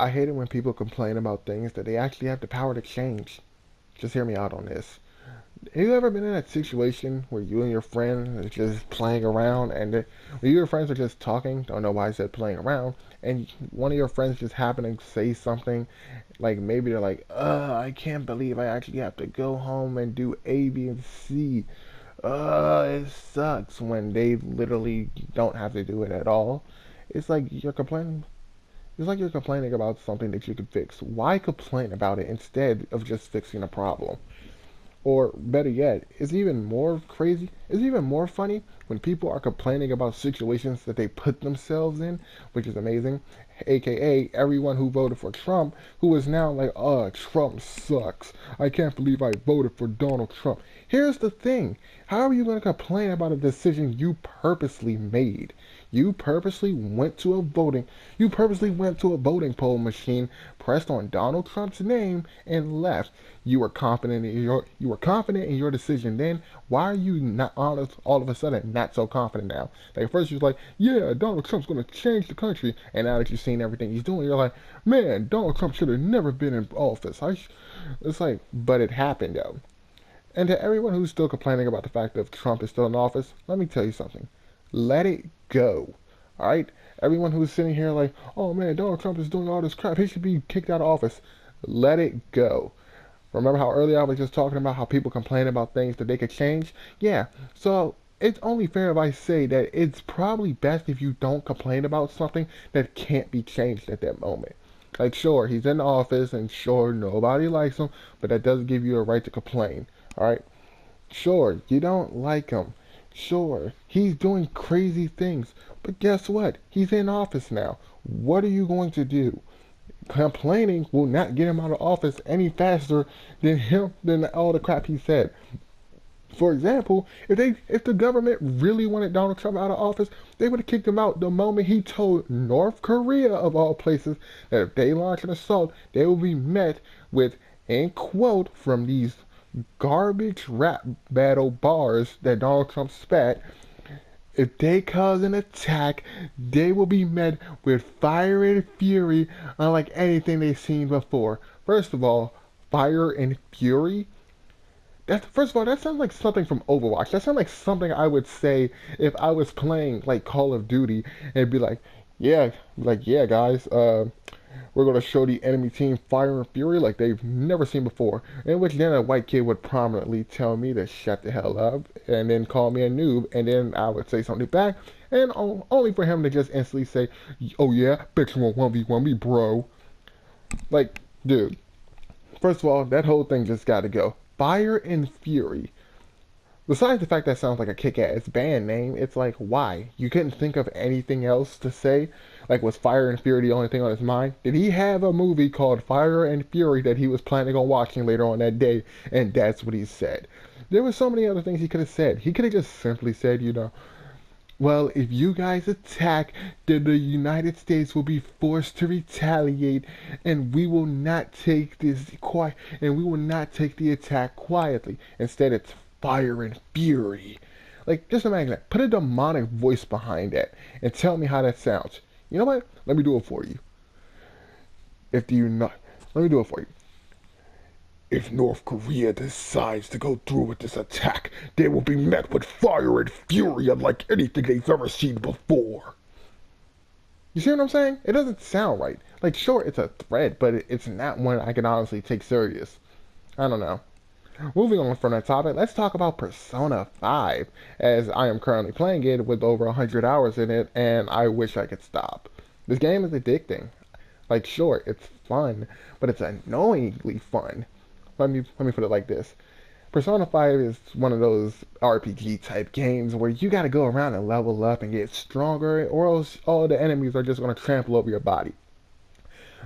I hate it when people complain about things that they actually have the power to change. Just hear me out on this. Have you ever been in that situation where you and your friend are just playing around and when you and your friends are just talking, don't know why I said playing around, and one of your friends just happen to say something, like maybe they're like, I can't believe I actually have to go home and do A, B, and C. It sucks when they literally don't have to do it at all. It's like you're complaining. It's like you're complaining about something that you could fix. Why complain about it instead of just fixing a problem? Or better yet, it's even more crazy, it's even more funny when people are complaining about situations that they put themselves in, which is amazing. AKA everyone who voted for Trump, who is now like, Trump sucks. I can't believe I voted for Donald Trump. Here's the thing. How are you going to complain about a decision you purposely made? You purposely went to a voting poll machine, pressed on Donald Trump's name, and left. You were confident in your decision then. Why are you not honest all of a sudden not so confident now? Like at first you're like, yeah, Donald Trump's gonna change the country, and now that you've seen everything he's doing, you're like, man, Donald Trump should have never been in office. It's like, but it happened though. And to everyone who's still complaining about the fact that Trump is still in office, let me tell you something. Let it go. Alright? Everyone who's sitting here like, oh man, Donald Trump is doing all this crap. He should be kicked out of office. Let it go. Remember how earlier I was just talking about how people complain about things that they could change? Yeah. So it's only fair if I say that it's probably best if you don't complain about something that can't be changed at that moment. Like, sure, he's in office, and sure, nobody likes him, but that doesn't give you a right to complain. Alright? Sure, you don't like him. Sure, he's doing crazy things. But guess what? He's in office now. What are you going to do? Complaining will not get him out of office any faster than all the crap he said. For example, if the government really wanted Donald Trump out of office, they would have kicked him out the moment he told North Korea of all places that if they launch an assault, they will be met with, and quote from these garbage rap battle bars that Donald Trump spat, if they cause an attack, they will be met with fire and fury unlike anything they've seen before. First of all, fire and fury? First of all, that sounds like something from Overwatch. That sounds like something I would say if I was playing like Call of Duty and be like, yeah, guys, we're gonna show the enemy team fire and fury like they've never seen before. In which then a white kid would prominently tell me to shut the hell up and then call me a noob, and then I would say something back, and only for him to just instantly say, "Oh yeah, bet you won't 1v1 me, bro." Like, dude. First of all, that whole thing just gotta go. Fire and Fury. Besides the fact that sounds like a kick-ass band name, it's like, why? You couldn't think of anything else to say? Like, was Fire and Fury the only thing on his mind? Did he have a movie called Fire and Fury that he was planning on watching later on that day, and that's what he said? There were so many other things he could have said. He could have just simply said, well, if you guys attack, then the United States will be forced to retaliate, and we will not take the attack quietly. Instead, it's fire and fury. Like, just imagine that. Put a demonic voice behind that, and tell me how that sounds. You know what? Let me do it for you. If you not, Let me do it for you. If North Korea decides to go through with this attack, they will be met with fire and fury unlike anything they've ever seen before. You see what I'm saying? It doesn't sound right. Like, sure, it's a threat, but it's not one I can honestly take serious. I don't know. Moving on from that topic, let's talk about Persona 5, as I am currently playing it with over 100 hours in it, and I wish I could stop. This game is addicting. Like, sure, it's fun, but it's annoyingly fun. Let me put it like this. Persona 5 is one of those RPG type games where you gotta go around and level up and get stronger, or else all the enemies are just gonna trample over your body.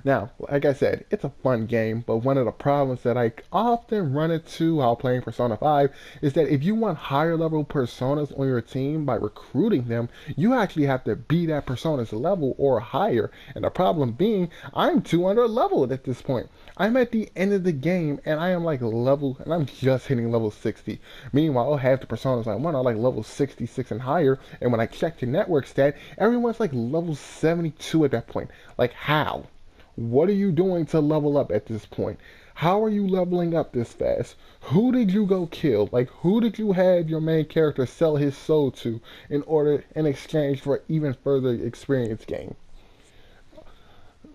Now, like I said, it's a fun game, but one of the problems that I often run into while playing Persona 5 is that if you want higher level personas on your team by recruiting them, you actually have to be that persona's level or higher. And the problem being, I'm too under leveled at this point. I'm at the end of the game and I am and I'm just hitting level 60. Meanwhile, half the personas I want are like level 66 and higher, and when I check the network stat, everyone's like level 72 at that point. Like, how? What are you doing to level up at this point? How are you leveling up this fast? Who did you go kill? Like, who did you have your main character sell his soul to in exchange for even further experience gain?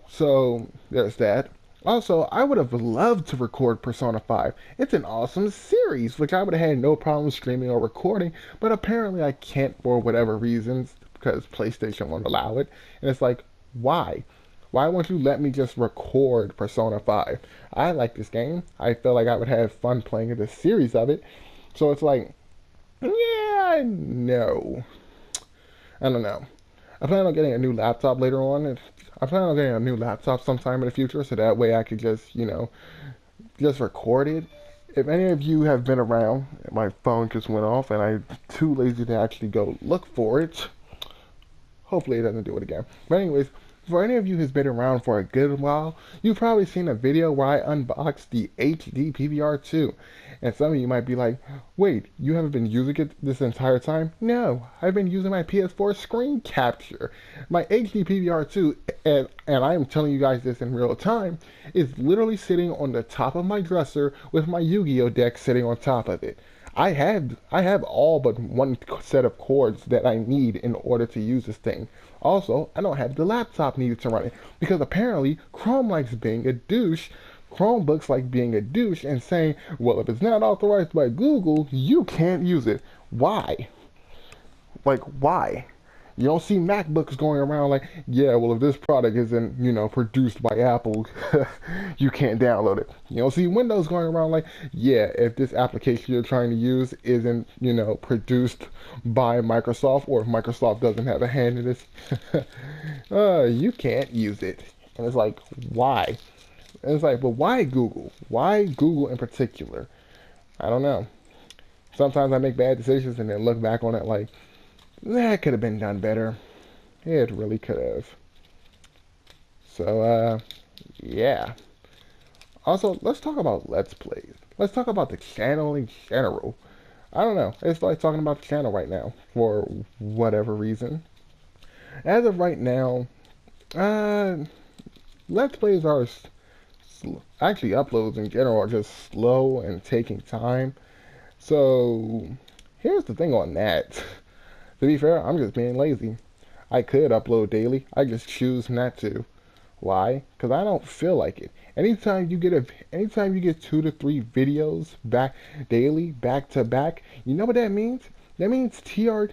So there's that. Also, I would have loved to record Persona 5. It's an awesome series, which I would have had no problem streaming or recording, but apparently I can't for whatever reasons, because PlayStation won't allow it. And it's like, why? Why won't you let me just record Persona 5? I like this game. I feel like I would have fun playing the series of it. So it's like, yeah, no. I don't know. I plan on getting a new laptop later on. And I plan on getting a new laptop sometime in the future, so that way I could just, just record it. If any of you have been around, my phone just went off, and I'm too lazy to actually go look for it. Hopefully it doesn't do it again. But anyways, for any of you who's been around for a good while, you've probably seen a video where I unboxed the HD PVR2. And some of you might be like, wait, you haven't been using it this entire time? No, I've been using my PS4 screen capture. My HD PVR2, and I am telling you guys this in real time, is literally sitting on the top of my dresser with my Yu-Gi-Oh deck sitting on top of it. I have all but one set of cords that I need in order to use this thing. Also, I don't have the laptop needed to run it because apparently Chrome likes being a douche. Chromebooks like being a douche and saying, well, if it's not authorized by Google, you can't use it. Why? Like, why? You don't see MacBooks going around like, yeah, well, if this product isn't, produced by Apple, you can't download it. You don't see Windows going around like, yeah, if this application you're trying to use isn't, produced by Microsoft, or if Microsoft doesn't have a hand in this, you can't use it. And it's like, why? And it's like, but why Google? Why Google in particular? I don't know. Sometimes I make bad decisions and then look back on it like, that could have been done better. It really could have. So, yeah. Also, let's talk about Let's Plays. Let's talk about the channel in general. I don't know. It's like talking about the channel right now for whatever reason. As of right now, Let's Plays are actually uploads in general are just slow and taking time. So, here's the thing on that. To be fair, I'm just being lazy. I could upload daily. I just choose not to. Why? Because I don't feel like it. Anytime you get 2 to 3 videos back daily, back to back, you know what that means? That means your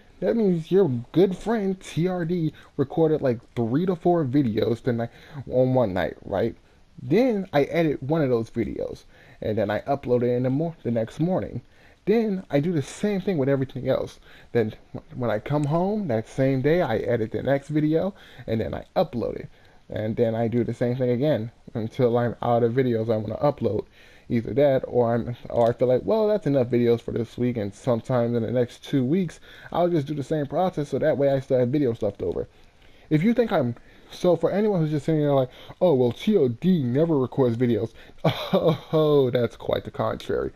good friend TRD recorded like 3 to 4 videos tonight on one night, right? Then I edit one of those videos, and then I upload it in the next morning. Then I do the same thing with everything else. Then when I come home that same day, I edit the next video, and then I upload it. And then I do the same thing again until I'm out of videos I want to upload. Either that, or I feel like, well, that's enough videos for this week, and sometime in the next 2 weeks, I'll just do the same process, so that way I still have videos left over. If you think so for anyone who's just sitting there like, oh, well, TOD never records videos. Oh, that's quite the contrary.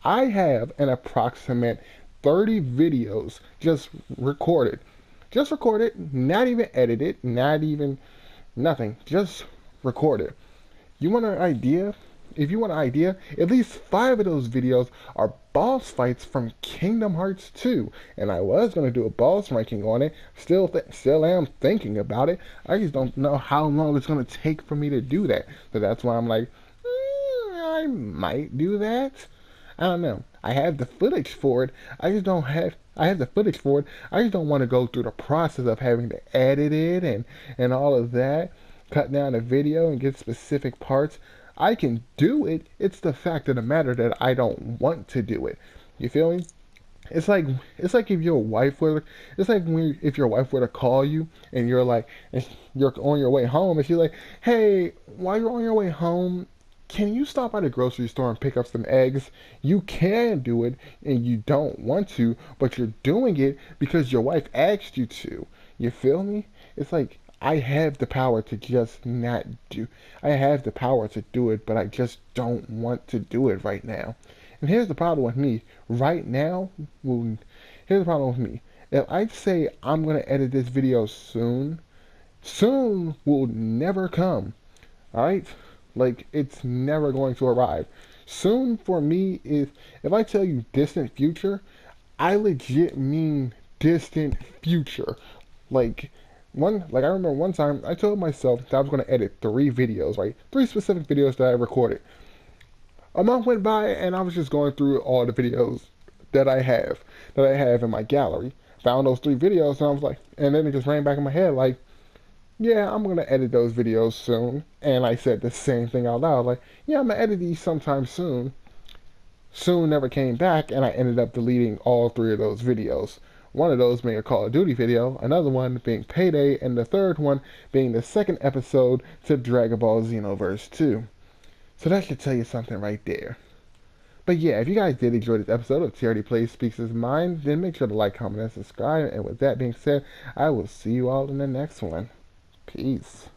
I have an approximate 30 videos just recorded. Just recorded, not even edited, not even nothing. Just recorded. You want an idea? If you want an idea, at least 5 of those videos are boss fights from Kingdom Hearts 2. And I was going to do a boss ranking on it. Still am thinking about it. I just don't know how long it's going to take for me to do that. So that's why I'm like, I might do that. I don't know. I have the footage for it. I have the footage for it. I just don't want to go through the process of having to edit it and all of that. Cut down the video and get specific parts. I can do it. It's the fact of the matter that I don't want to do it. You feel me? It's like if your wife were if your wife were to call you and you're on your way home and she's like, hey, while you're on your way home, can you stop by the grocery store and pick up some eggs? You can do it and you don't want to, but you're doing it because your wife asked you to. You feel me? It's like I have the power to just not do. I have the power to do it, but I just don't want to do it right now. And here's the problem with me. Right now, here's the problem with me. If I say I'm going to edit this video soon will never come. Alright? Like, it's never going to arrive. Soon for me is, if I tell you distant future, I legit mean distant future. Like, like I remember one time I told myself that I was going to edit 3 videos, right? 3 specific videos that I recorded. A month went by and I was just going through all the videos that I have in my gallery. Found those 3 videos and I was like, and then it just ran back in my head like, yeah, I'm gonna edit those videos soon. And I said the same thing out loud, like, yeah, I'm gonna edit these sometime soon. Soon never came back, and I ended up deleting all 3 of those videos. One of those being a Call of Duty video, another one being Payday, and the third one being the second episode to Dragon Ball Xenoverse 2. So that should tell you something right there. But yeah, if you guys did enjoy this episode of TRDplays Speaks His Mind, then make sure to like, comment, and subscribe. And with that being said, I will see you all in the next one. Peace.